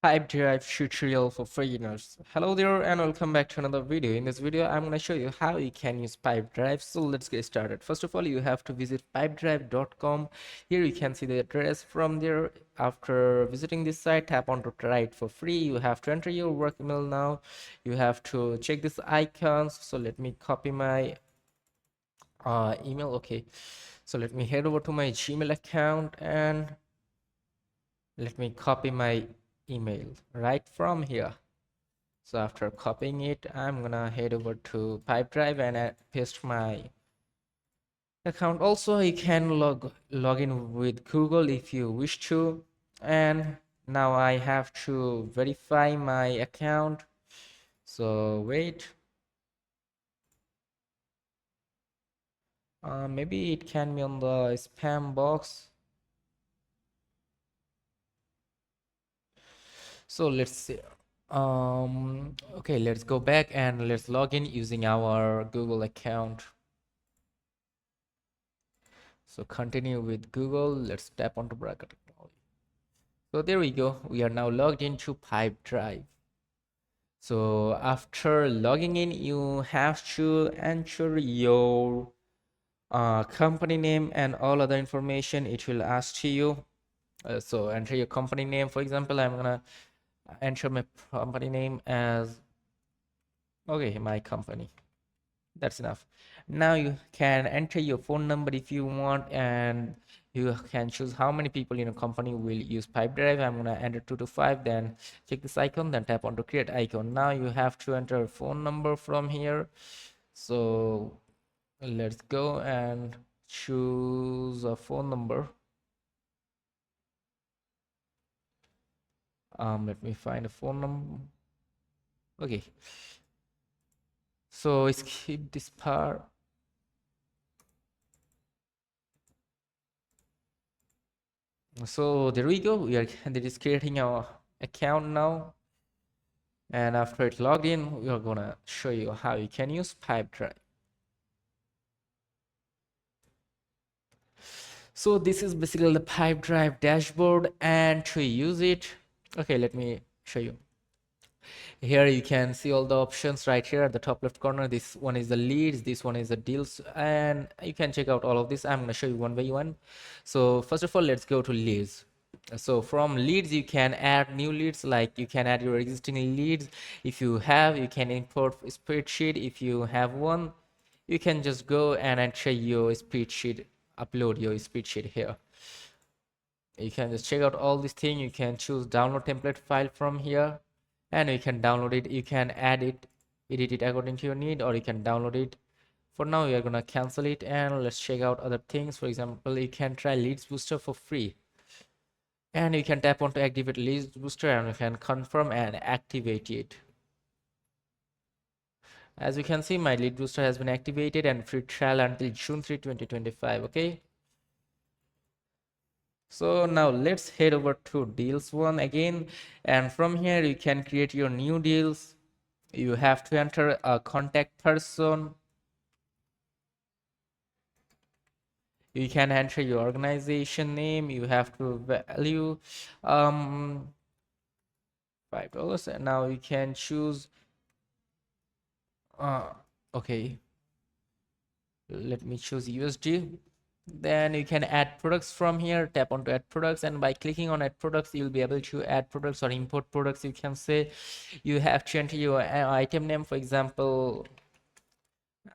Pipedrive tutorial for beginners. Hello there and welcome back to another video. In this video, I'm going to show you how you can use Pipedrive. So let's get started. First of all, you have to visit pipedrive.com. Here you can see the address from there. After visiting this site, tap on to try it for free. You have to enter your work email now. You have to check these icons. So let me copy my email. Okay. So let me head over to my Gmail account and let me copy my email right from here. So after copying it, I'm gonna head over to Pipedrive and paste my account. Also, you can log in with Google if you wish to. And now I have to verify my account. So wait. Maybe it can be on the spam box. So let's see. Okay, let's go back and let's log in using our Google account. So continue with Google. Let's tap onto Bracket Technology. So there we go. We are now logged into Pipedrive. So after logging in, you have to enter your company name and all other information it will ask to you. So enter your company name. For example, I'm gonna enter my company name as my company. That's enough. Now you can enter your phone number if you want, and you can choose how many people in a company will use Pipedrive. I'm gonna enter 2 to 5. Then check this icon, then tap on to create icon. Now you have to enter a phone number from here. So let's go and choose a phone number. Let me find a phone number. Okay. So skip this part. So there we go. We are just creating our account now. And after it logged in, we are gonna show you how you can use Pipedrive. So this is basically the Pipedrive dashboard, and to use it, okay, let me show you. Here you can see all the options right here at the top left corner. This one is the leads, this one is the deals, and you can check out all of this. I'm going to show you one by one. So first of all, let's go to leads. So from leads, you can add new leads, like you can add your existing leads. If you have, you can import a spreadsheet. If you have one, you can just go and enter your spreadsheet, upload your spreadsheet here. You can just check out all these things. You can choose download template file from here, and you can download it. You can add it, edit it according to your need, or you can download it. For now, we are gonna cancel it, and let's check out other things. For example, you can try leads booster for free, and you can tap on to activate leads booster, and you can confirm and activate it. As you can see, my lead booster has been activated and free trial until June 3, 2025. Okay. So now let's head over to deals one again, and from here you can create your new deals. You have to enter a contact person. You can enter your organization name. You have to value $5, and now you can choose okay, let me choose USD. Then you can add products from here. Tap on to add products, and by clicking on add products, you'll be able to add products or import products. You can say you have to enter your item name. For example,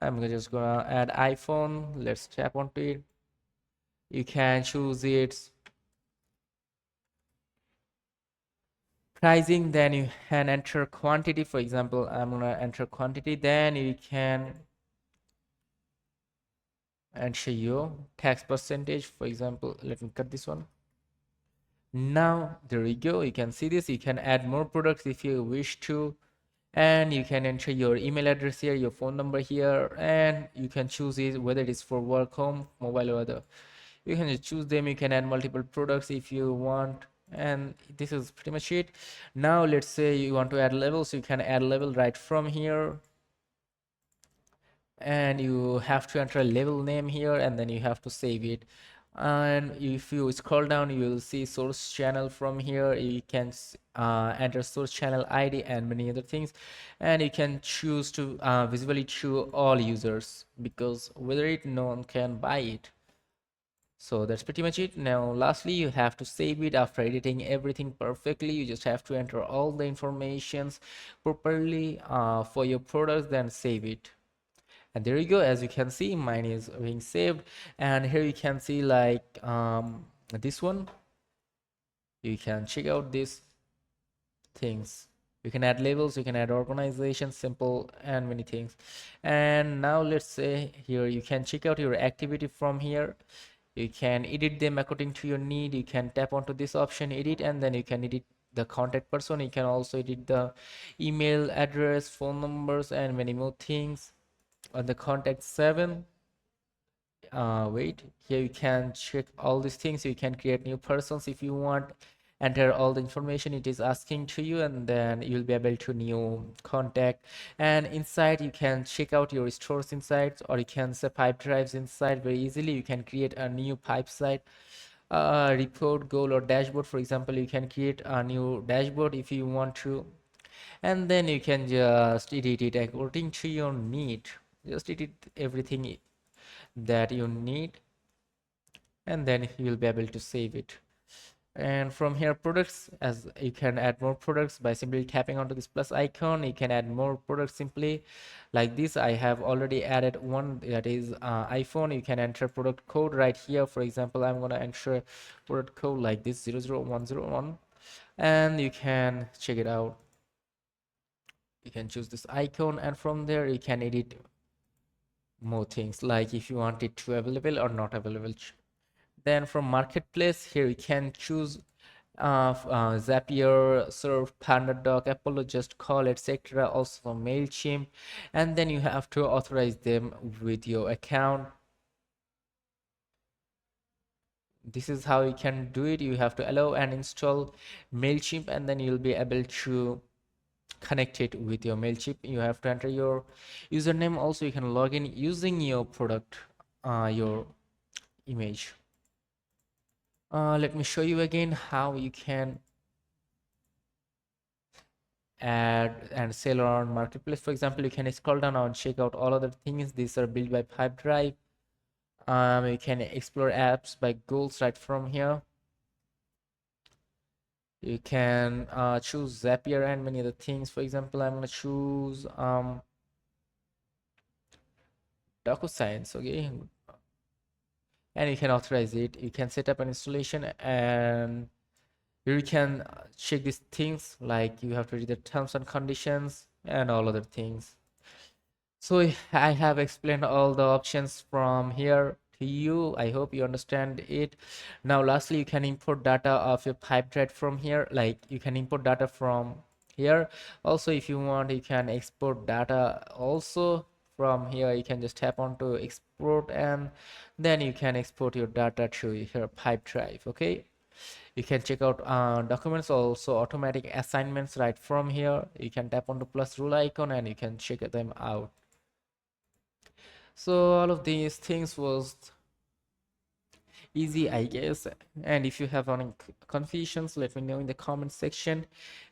I'm just gonna add iPhone. Let's tap onto it. You can choose its pricing, then you can enter quantity. For example, I'm gonna enter quantity. Then you can enter your tax percentage. For example, let me cut this one. Now there we go. You can see this. You can add more products if you wish to, and you can enter your email address here, your phone number here, and you can choose it whether it is for work, home, mobile, or other. You can just choose them. You can add multiple products if you want, and this is pretty much it. Now let's say you want to add levels. So you can add level right from here, and you have to enter a level name here, and then you have to save it. And if you scroll down, you will see source channel. From here you can enter source channel ID and many other things, and you can choose to visually show all users, because whether it no one can buy it. So that's pretty much it. Now lastly, you have to save it. After editing everything perfectly, you just have to enter all the informations properly for your products, then save it. And there you go. As you can see, mine is being saved. And here you can see like this one. You can check out these things. You can add labels, you can add organization, simple, and many things. And now let's say here you can check out your activity from here. You can edit them according to your need. You can tap onto this option, edit, and then you can edit the contact person. You can also edit the email address, phone numbers, and many more things. On the contact 7, wait, here you can check all these things. You can create new persons if you want, enter all the information it is asking to you, and then you'll be able to new contact. And inside you can check out your stores inside, or you can say pipe drives inside very easily. You can create a new pipe site, report, goal, or dashboard. For example, you can create a new dashboard if you want to, and then you can just edit it according to your need. Just edit everything that you need, and then you will be able to save it. And from here, products, as you can add more products by simply tapping onto this plus icon. You can add more products simply like this. I have already added one, that is iPhone. You can enter product code right here. For example, I'm going to enter product code like this, 00101, and you can check it out. You can choose this icon, and from there you can edit more things, like if you want it to available or not available. Then from marketplace, here you can choose Zapier, Surf, PandaDoc, Apollo, Just Call, etc. Also MailChimp, and then you have to authorize them with your account. This is how you can do it. You have to allow and install MailChimp, and then you'll be able to connect it with your MailChimp. You have to enter your username. Also, you can log in using your product, your image. Let me show you again how you can add and sell on marketplace. For example, you can scroll down and check out all other things. These are built by Pipedrive. You can explore apps by goals right from here. You can choose Zapier and many other things. For example, I'm going to choose DocuSigns, okay? And you can authorize it. You can set up an installation, and you can check these things, like you have to read the terms and conditions and all other things. So I have explained all the options from here to you. I hope you understand it. Now lastly, you can import data of your Pipedrive from here. Like you can import data from here. Also, if you want, you can export data also from here. You can just tap onto export, and then you can export your data to your Pipedrive. Okay, you can check out documents, also automatic assignments right from here. You can tap on the plus rule icon and you can check them out. So all of these things was easy, I guess. And if you have any confusions, let me know in the comment section.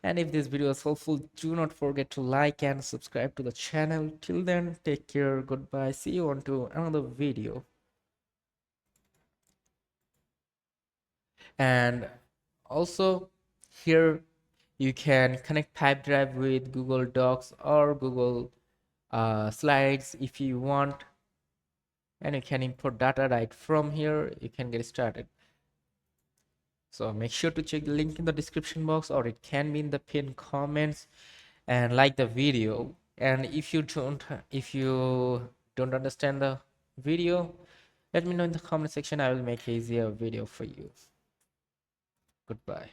And if this video is helpful, do not forget to like and subscribe to the channel. Till then, take care, goodbye, see you on to another video. And also here you can connect Pipedrive with Google Docs or Google Slides if you want, and you can import data right from here. You can get started. So make sure to check the link in the description box, or it can be in the pinned comments, and like the video. And if you don't understand the video, let me know in the comment section. I will make easier video for you. Goodbye.